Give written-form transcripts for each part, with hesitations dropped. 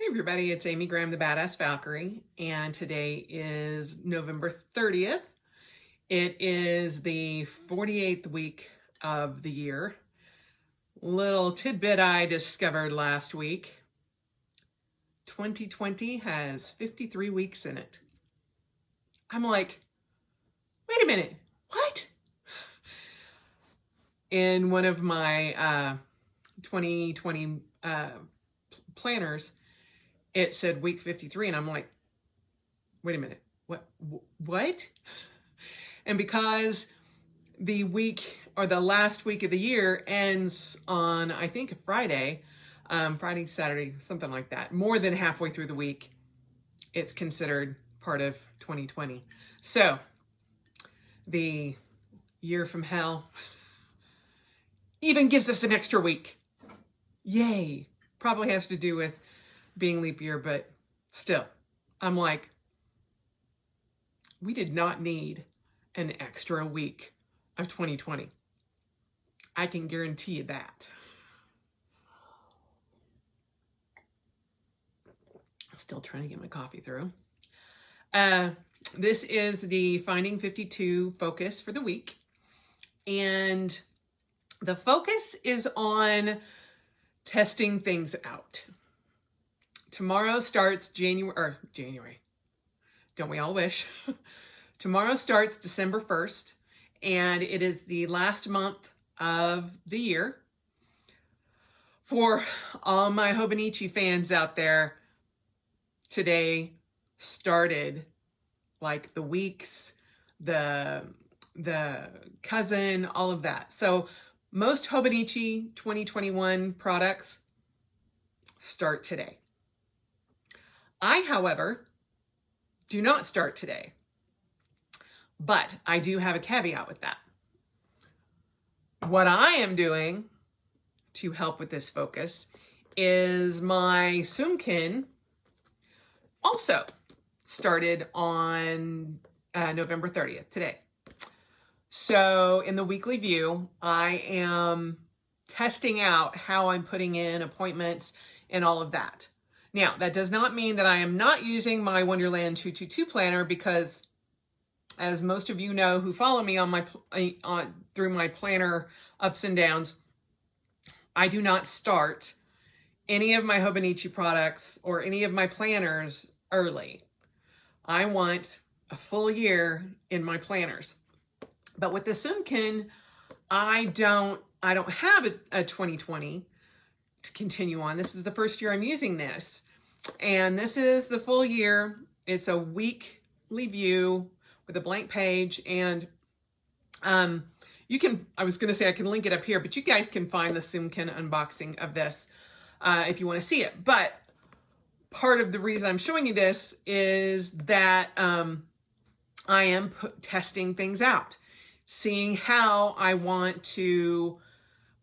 Hey everybody, it's Amy Graham, the Badass Valkyrie, and today is November 30th. It is the 48th week of the year. Little tidbit I discovered last week. 2020 has 53 weeks in it. I'm like, wait a minute, what? In one of my 2020 planners, it said week 53, and I'm like, wait a minute, what? And because the week or the last week of the year ends on, I think, a Friday, Saturday, something like that, more than halfway through the week, it's considered part of 2020. So the year from hell even gives us an extra week. Yay. Probably has to do with being leap year, but still, I'm like, we did not need an extra week of 2020. I can guarantee you that. Still trying to get my coffee through. This is the Finding 52 focus for the week. And the focus is on testing things out. Tomorrow starts January. Don't we all wish? Tomorrow starts December 1st, and it is the last month of the year. For all my Hobonichi fans out there, today started like the weeks, the cousin, all of that. So most Hobonichi 2021 products start today. I, however, do not start today, but I do have a caveat with that. What I am doing to help with this focus is my Sumkin also started on November 30th, today. So in the weekly view, I am testing out how I'm putting in appointments and all of that. Now, that does not mean that I am not using my Wonderland 222 planner, because as most of you know who follow me on my through my planner ups and downs, I do not start any of my Hobonichi products or any of my planners early. I want a full year in my planners. But with the Sumkin, I don't have a 2020 to continue on. This is the first year I'm using this. And this is the full year. It's a weekly view with a blank page. And you can, I was going to say I can link it up here, but you guys can find the Sumkin unboxing of this if you want to see it. But part of the reason I'm showing you this is that I am testing things out, seeing how I want to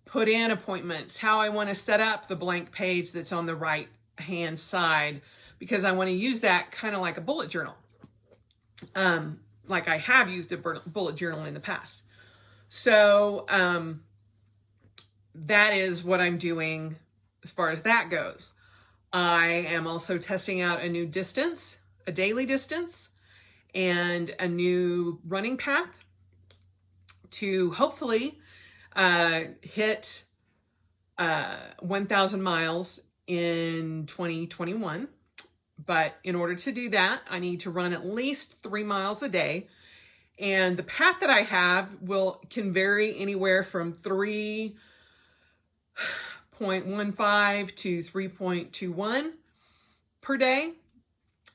put in appointments, how I want to set up the blank page that's on the right hand side, because I want to use that kind of like a bullet journal, like I have used a bullet journal in the past. So that is what I'm doing as far as that goes. I am also testing out a new distance, a daily distance, and a new running path to hopefully hit 1,000 miles in 2021. But in order to do that, I need to run at least 3 miles a day. And the path that I have can vary anywhere from 3.15 to 3.21 per day,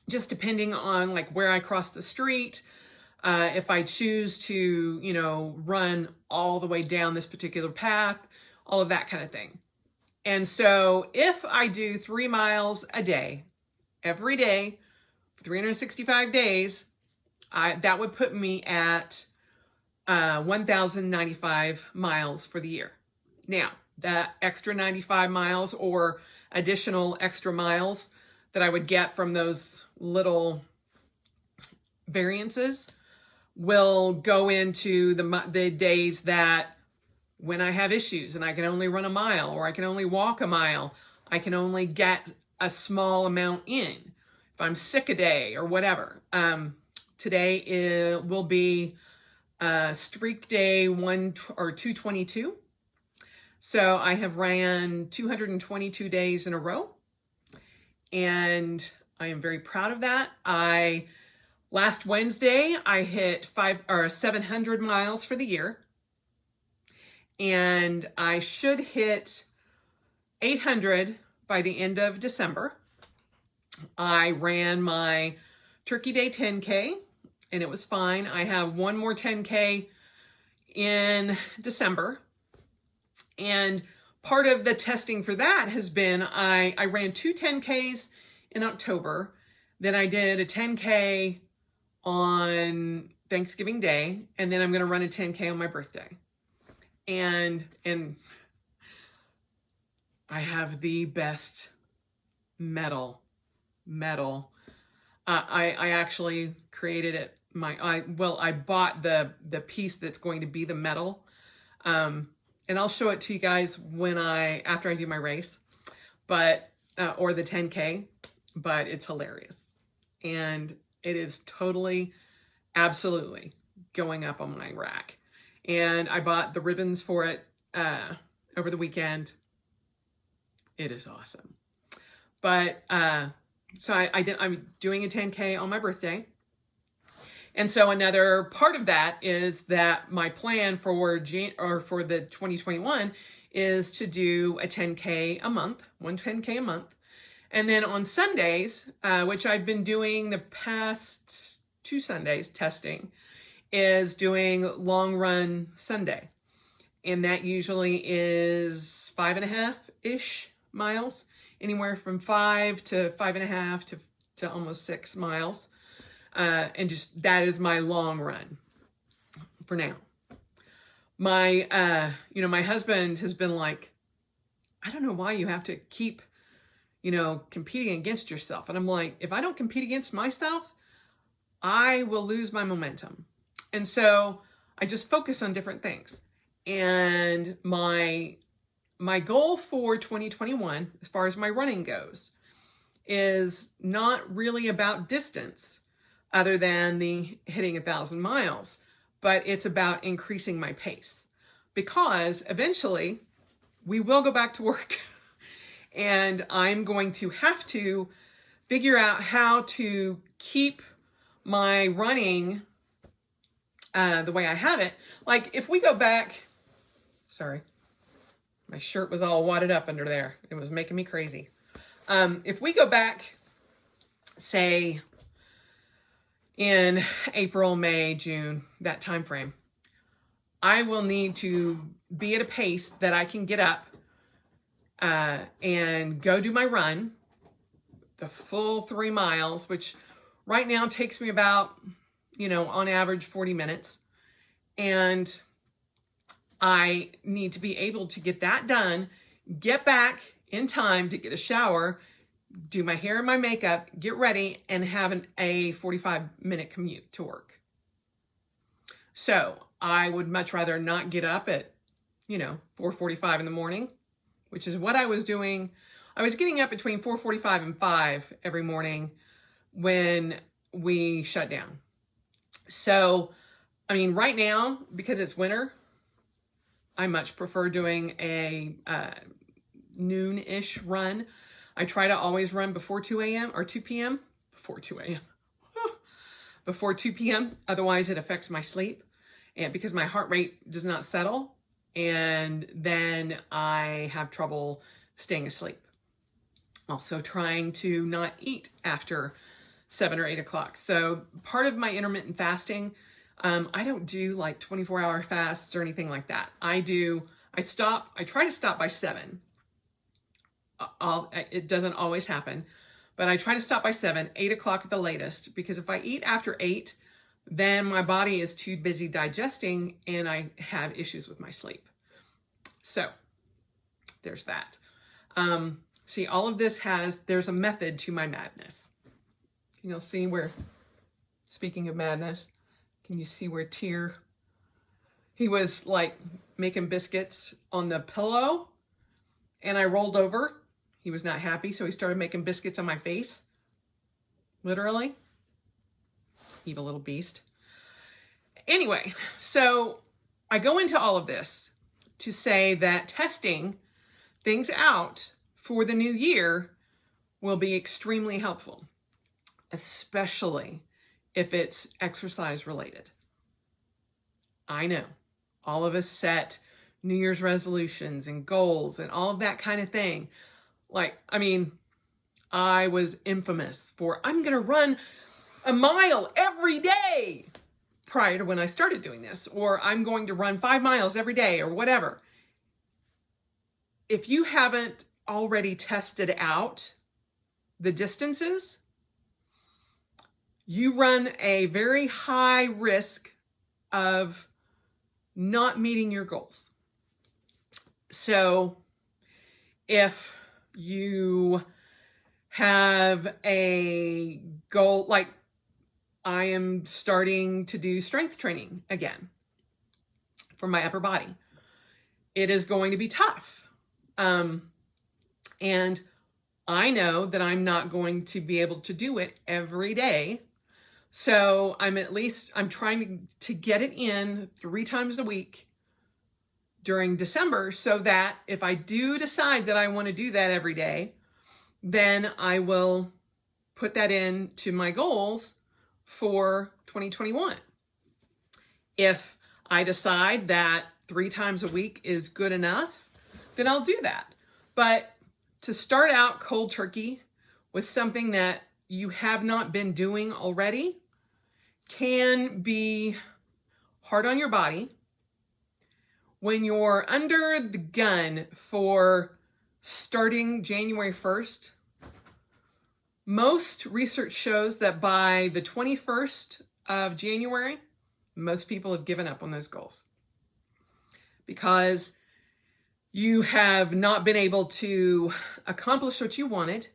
just depending on like where I cross the street. If I choose to, run all the way down this particular path, all of that kind of thing. And so if I do 3 miles a day, every day, 365 days, that would put me at 1,095 miles for the year. Now, that extra 95 miles or additional extra miles that I would get from those little variances will go into the days that when I have issues and I can only run a mile, or I can only walk a mile, I can only get a small amount in. If I'm sick a day or whatever. Today will be streak day 222. So I have ran 222 days in a row, and I am very proud of that. Last Wednesday I hit 700 miles for the year, and I should hit 800 by the end of December. I ran my Turkey Day 10K, and it was fine. I have one more 10K in December. And part of the testing for that has been I ran 2 10Ks in October. Then I did a 10K on Thanksgiving Day, and then I'm going to run a 10K on my birthday. And I have the best medal. I actually created it. I bought the piece that's going to be the medal. And I'll show it to you guys after I do my race, or the 10K, but it's hilarious. And it is totally, absolutely going up on my rack. And I bought the ribbons for it over the weekend. It is awesome. But so I'm doing a 10K on my birthday. And so another part of that is that my plan for the 2021 is to do a 10K a month, one 10K a month. And then on Sundays, which I've been doing the past 2 Sundays testing, is doing long run Sunday. And that usually is 5.5-ish miles, anywhere from 5 to 5.5 to almost 6 miles. And just that is my long run for now. My husband has been like, I don't know why you have to keep, competing against yourself. And I'm like, if I don't compete against myself, I will lose my momentum. And so I just focus on different things. And my goal for 2021, as far as my running goes, is not really about distance other than the hitting 1,000 miles, but it's about increasing my pace, because eventually we will go back to work and I'm going to have to figure out how to keep my running the way I have it. Like if we go back, sorry, my shirt was all wadded up under there. It was making me crazy. If we go back, say in April, May, June, that time frame, I will need to be at a pace that I can get up and go do my run, the full 3 miles, which right now takes me about, on average 40 minutes. And I need to be able to get that done, get back in time to get a shower, do my hair and my makeup, get ready, and have a 45-minute commute to work. So I would much rather not get up at, 4:45 in the morning, which is what I was doing. I was getting up between 4:45 and 5 every morning when we shut down. So, right now, because it's winter, I much prefer doing a noon-ish run. I try to always run before 2 a.m. or 2 p.m. Before 2 a.m. Before 2 p.m. Otherwise, it affects my sleep, and because my heart rate does not settle, and then I have trouble staying asleep. Also trying to not eat after 7 or 8 o'clock. So part of my intermittent fasting, I don't do like 24-hour fasts or anything like that. I try to stop by 7. It doesn't always happen, but I try to stop by 7, 8 o'clock at the latest, because if I eat after 8, then my body is too busy digesting and I have issues with my sleep. So there's that. See, all of this there's a method to my madness. You'll see where, speaking of madness, can you see where he was like making biscuits on the pillow, and I rolled over He was not happy, so he started making biscuits on my face. Literally. Evil little beast. Anyway, so I go into all of this to say that testing things out for the new year will be extremely helpful, especially if it's exercise related. I know all of us set New Year's resolutions and goals and all of that kind of thing. I was infamous for, I'm going to run a mile every day prior to when I started doing this, or I'm going to run 5 miles every day or whatever. If you haven't already tested out the distances, you run a very high risk of not meeting your goals. So if you have a goal, like I am starting to do strength training again for my upper body, it is going to be tough. And I know that I'm not going to be able to do it every day. So I'm trying to get it in 3 times a week during December, so that if I do decide that I want to do that every day, then I will put that into my goals for 2021. If I decide that 3 times a week is good enough, then I'll do that. But to start out cold turkey with something that you have not been doing already can be hard on your body. When you're under the gun for starting January 1st, most research shows that by the 21st of January, most people have given up on those goals because you have not been able to accomplish what you wanted,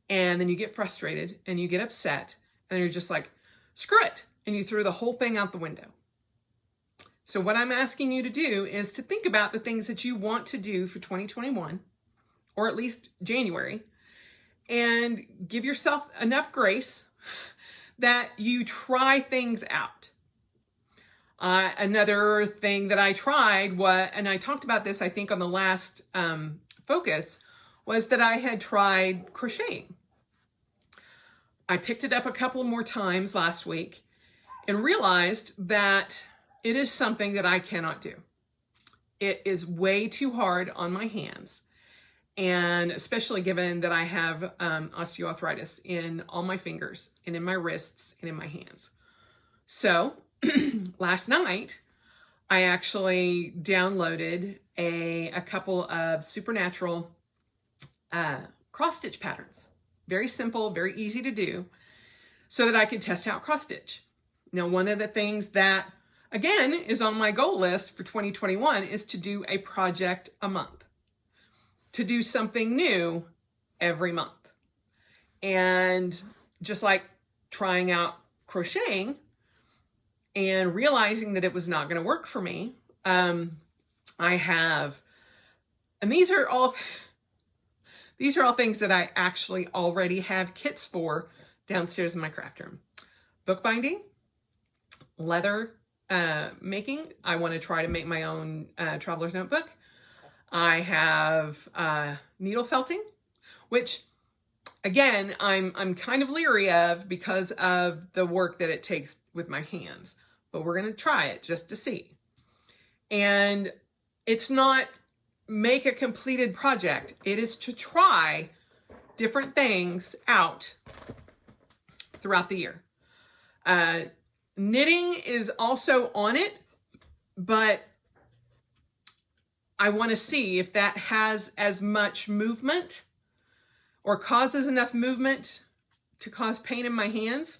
and then you get frustrated and you get upset and you're just like, screw it, and you threw the whole thing out the window. So what I'm asking you to do is to think about the things that you want to do for 2021, or at least January, and give yourself enough grace that you try things out. Another thing that I tried and I talked about this, I think, on the last focus, was that I had tried crocheting. I picked it up a couple more times last week and realized that it is something that I cannot do. It is way too hard on my hands. And especially given that I have osteoarthritis in all my fingers and in my wrists and in my hands. So last night, I actually downloaded a couple of Supernatural cross stitch patterns. Very simple, very easy to do, so that I could test out cross stitch. Now, one of the things that, again, is on my goal list for 2021 is to do a project a month, to do something new every month. And just like trying out crocheting and realizing that it was not going to work for me, I have, and these are all things that I actually already have kits for downstairs in my craft room. Bookbinding, leather making. I want to try to make my own traveler's notebook. I have needle felting, which again, I'm kind of leery of because of the work that it takes with my hands, but we're going to try it just to see. And it's not make a completed project. It is to try different things out throughout the year. Knitting is also on it, but I want to see if that has as much movement or causes enough movement to cause pain in my hands.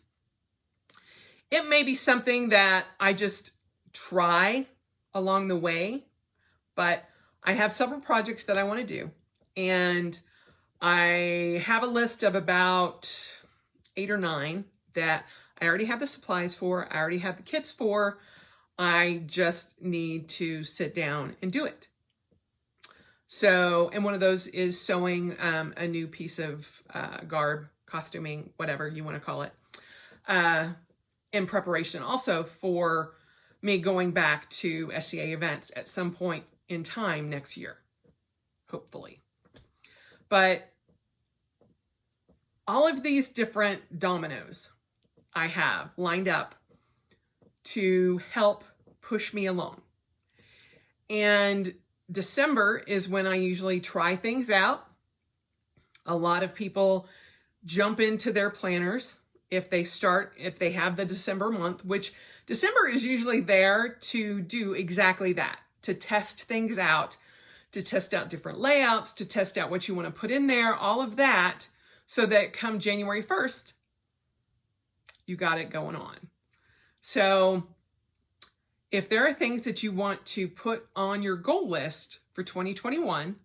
It may be something that I just try along the way, but I have several projects that I want to do, and I have a list of about 8 or 9 that I already have the supplies for, I already have the kits for. I just need to sit down and do it. So, and one of those is sewing a new piece of garb, costuming, whatever you want to call it, in preparation also for me going back to SCA events at some point in time next year, hopefully. But all of these different dominoes I have lined up to help push me along. And December is when I usually try things out. A lot of people jump into their planners if they have the December month, which December is usually there to do exactly that, to test things out, to test out different layouts, to test out what you want to put in there, all of that, so that come January 1st, you got it going on. So if there are things that you want to put on your goal list for 2021,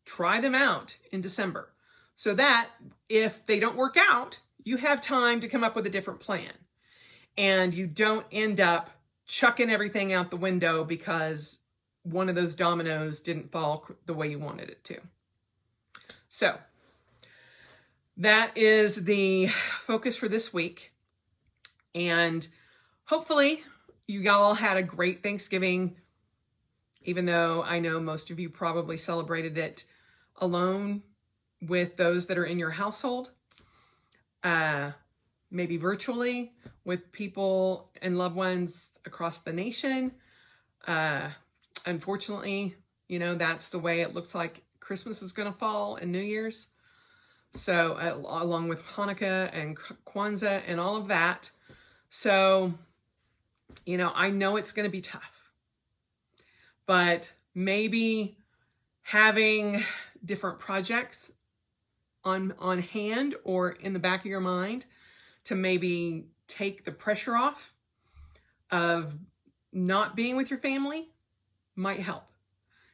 try them out in December so that if they don't work out, you have time to come up with a different plan and you don't end up chucking everything out the window because one of those dominoes didn't fall the way you wanted it to. So that is the focus for this week. And hopefully you all had a great Thanksgiving, even though I know most of you probably celebrated it alone with those that are in your household, maybe virtually with people and loved ones across the nation. Unfortunately, that's the way it looks like Christmas is going to fall and New Year's. So along with Hanukkah and Kwanzaa and all of that. So, I know it's going to be tough, but maybe having different projects on hand or in the back of your mind to maybe take the pressure off of not being with your family might help.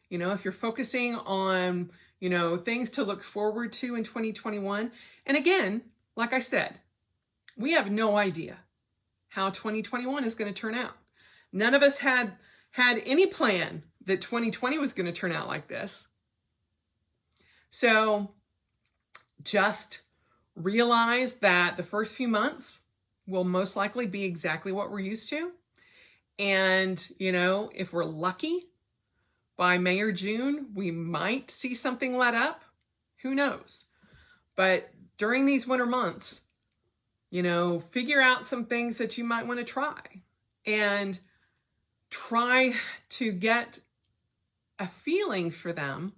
If you're focusing on, things to look forward to in 2021. And again, like I said, we have no idea how 2021 is going to turn out. None of us had any plan that 2020 was going to turn out like this. So just realize that the first few months will most likely be exactly what we're used to. And, if we're lucky, by May or June, we might see something let up. Who knows? But during these winter months, figure out some things that you might want to try and try to get a feeling for them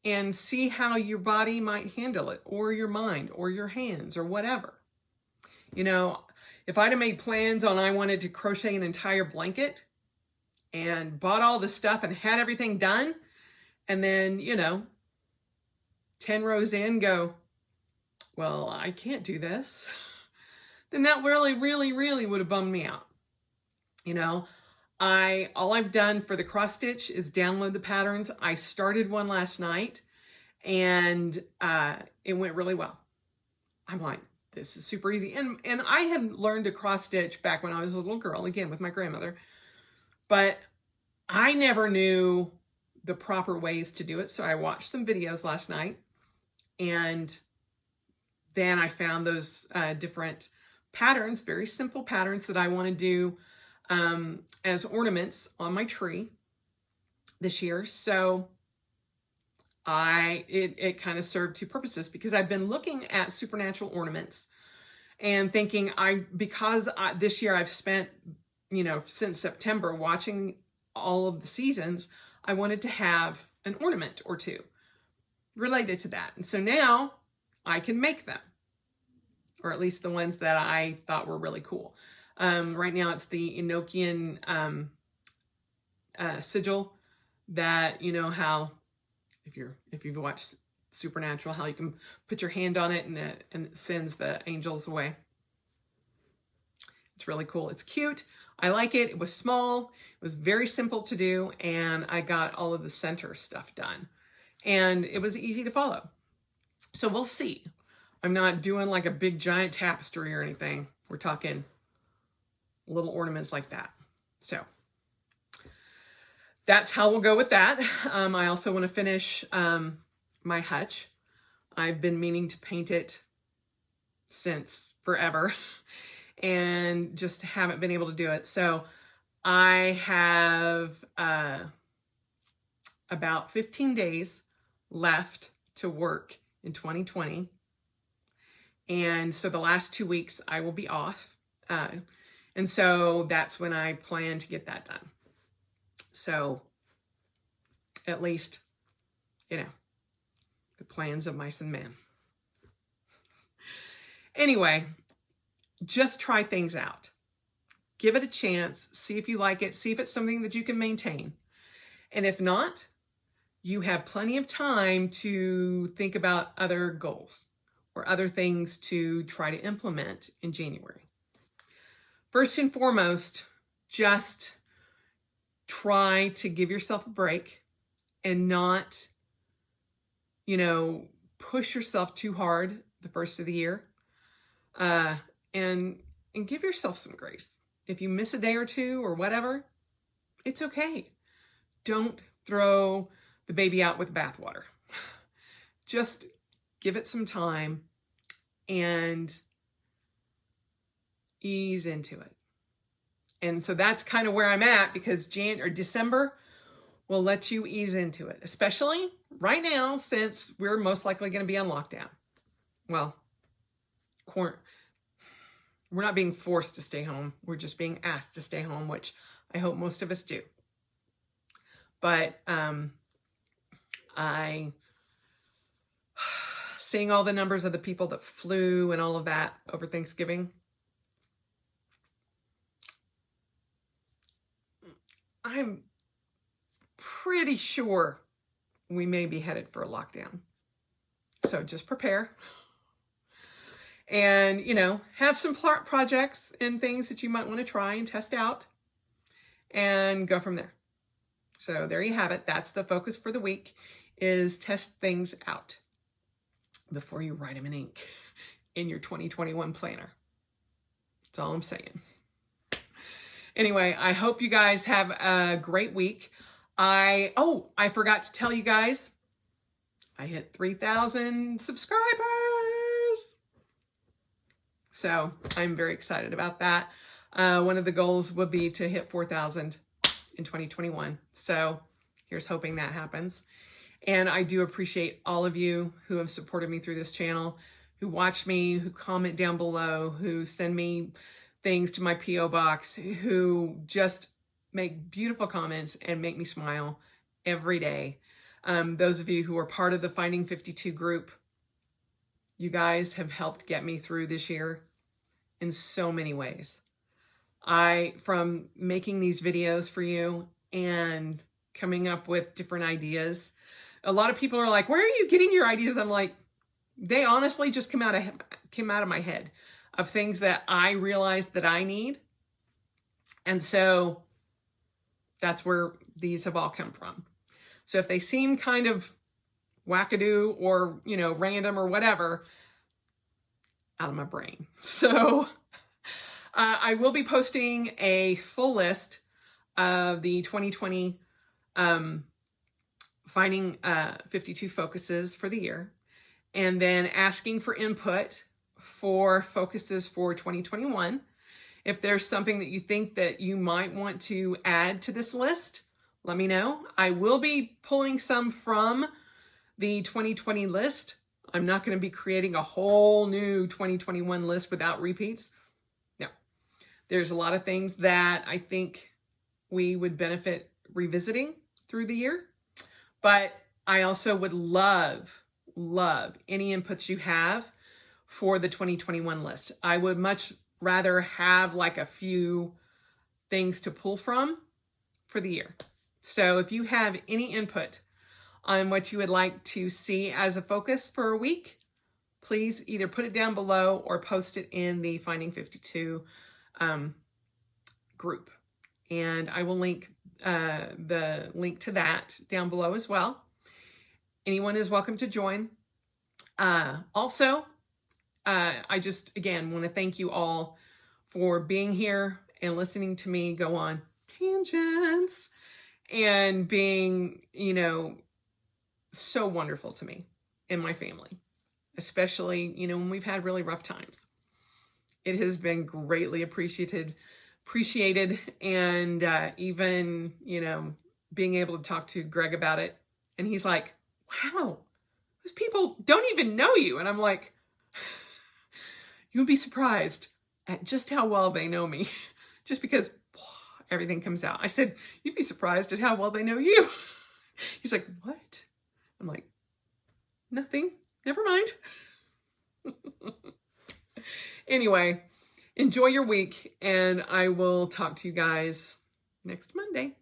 and see how your body might handle it, or your mind, or your hands, or whatever. If I'd have made plans on I wanted to crochet an entire blanket and bought all the stuff and had everything done, and then, 10 rows in go, well, I can't do this, then that really, really, really would have bummed me out. All I've done for the cross stitch is download the patterns. I started one last night and it went really well. I'm like, this is super easy. And I had learned to cross stitch back when I was a little girl, again, with my grandmother, but I never knew the proper ways to do it. So I watched some videos last night, and then I found those different patterns, very simple patterns that I want to do as ornaments on my tree this year. So it kind of served two purposes, because I've been looking at supernatural ornaments and thinking this year I've spent, since September watching all of the seasons, I wanted to have an ornament or two related to that. And so now I can make them, or at least the ones that I thought were really cool. Right now it's the Enochian sigil that, how if you've watched Supernatural, how you can put your hand on it and it sends the angels away. It's really cool. It's cute. I like it. It was small. It was very simple to do, and I got all of the center stuff done, and it was easy to follow. So we'll see. I'm not doing like a big giant tapestry or anything. We're talking little ornaments like that. So that's how we'll go with that. I also want to finish my hutch. I've been meaning to paint it since forever and just haven't been able to do it. So I have about 15 days left to work in 2020. And so the last 2 weeks I will be off. And so that's when I plan to get that done. So at least, the plans of mice and men. Anyway, just try things out. Give it a chance. See if you like it. See if it's something that you can maintain. And if not, you have plenty of time to think about other goals or other things to try to implement in January. First and foremost, just try to give yourself a break and not, push yourself too hard the first of the year. And give yourself some grace. If you miss a day or two or whatever, it's okay. Don't throw the baby out with bathwater. Just give it some time and ease into it. And so that's kind of where I'm at, because December will let you ease into it, especially right now, since we're most likely going to be on lockdown. Well, we're not being forced to stay home. We're just being asked to stay home, which I hope most of us do. But seeing all the numbers of the people that flew and all of that over Thanksgiving, I'm pretty sure we may be headed for a lockdown. So just prepare. And, have some projects and things that you might want to try and test out and go from there. So there you have it. That's the focus for the week, is test things out before you write them in ink in your 2021 planner. That's all I'm saying. Anyway, I hope you guys have a great week. I forgot to tell you guys, I hit 3,000 subscribers. So I'm very excited about that. One of the goals would be to hit 4,000 in 2021. So here's hoping that happens. And I do appreciate all of you who have supported me through this channel, who watch me, who comment down below, who send me things to my P.O. box, who just make beautiful comments and make me smile every day. Those of you who are part of the Finding 52 group, you guys have helped get me through this year in so many ways. From making these videos for you and coming up with different ideas, a lot of people are like, where are you getting your ideas? I'm like, they honestly just came out of my head, of things that I realized that I need. And so that's where these have all come from. So if they seem kind of wackadoo or, random or whatever, out of my brain. So I will be posting a full list of the 2020 Finding 52 focuses for the year, and then asking for input for focuses for 2021. If there's something that you think that you might want to add to this list, let me know. I will be pulling some from the 2020 list. I'm not going to be creating a whole new 2021 list without repeats. No, there's a lot of things that I think we would benefit revisiting through the year. But I also would love any inputs you have for the 2021 list. I would much rather have like a few things to pull from for the year. So if you have any input on what you would like to see as a focus for a week, please either put it down below or post it in the Finding 52 group. And I will link the link to that down below as well. Anyone is welcome to join. Also, I just, again, want to thank you all for being here and listening to me go on tangents and being, so wonderful to me and my family, especially, when we've had really rough times. It has been greatly appreciated, and even, being able to talk to Greg about it. And he's like, wow, those people don't even know you. And I'm like, you'll be surprised at just how well they know me, just because everything comes out. I said, you'd be surprised at how well they know you. He's like, what? I'm like, nothing, never mind. Anyway, enjoy your week, and I will talk to you guys next Monday.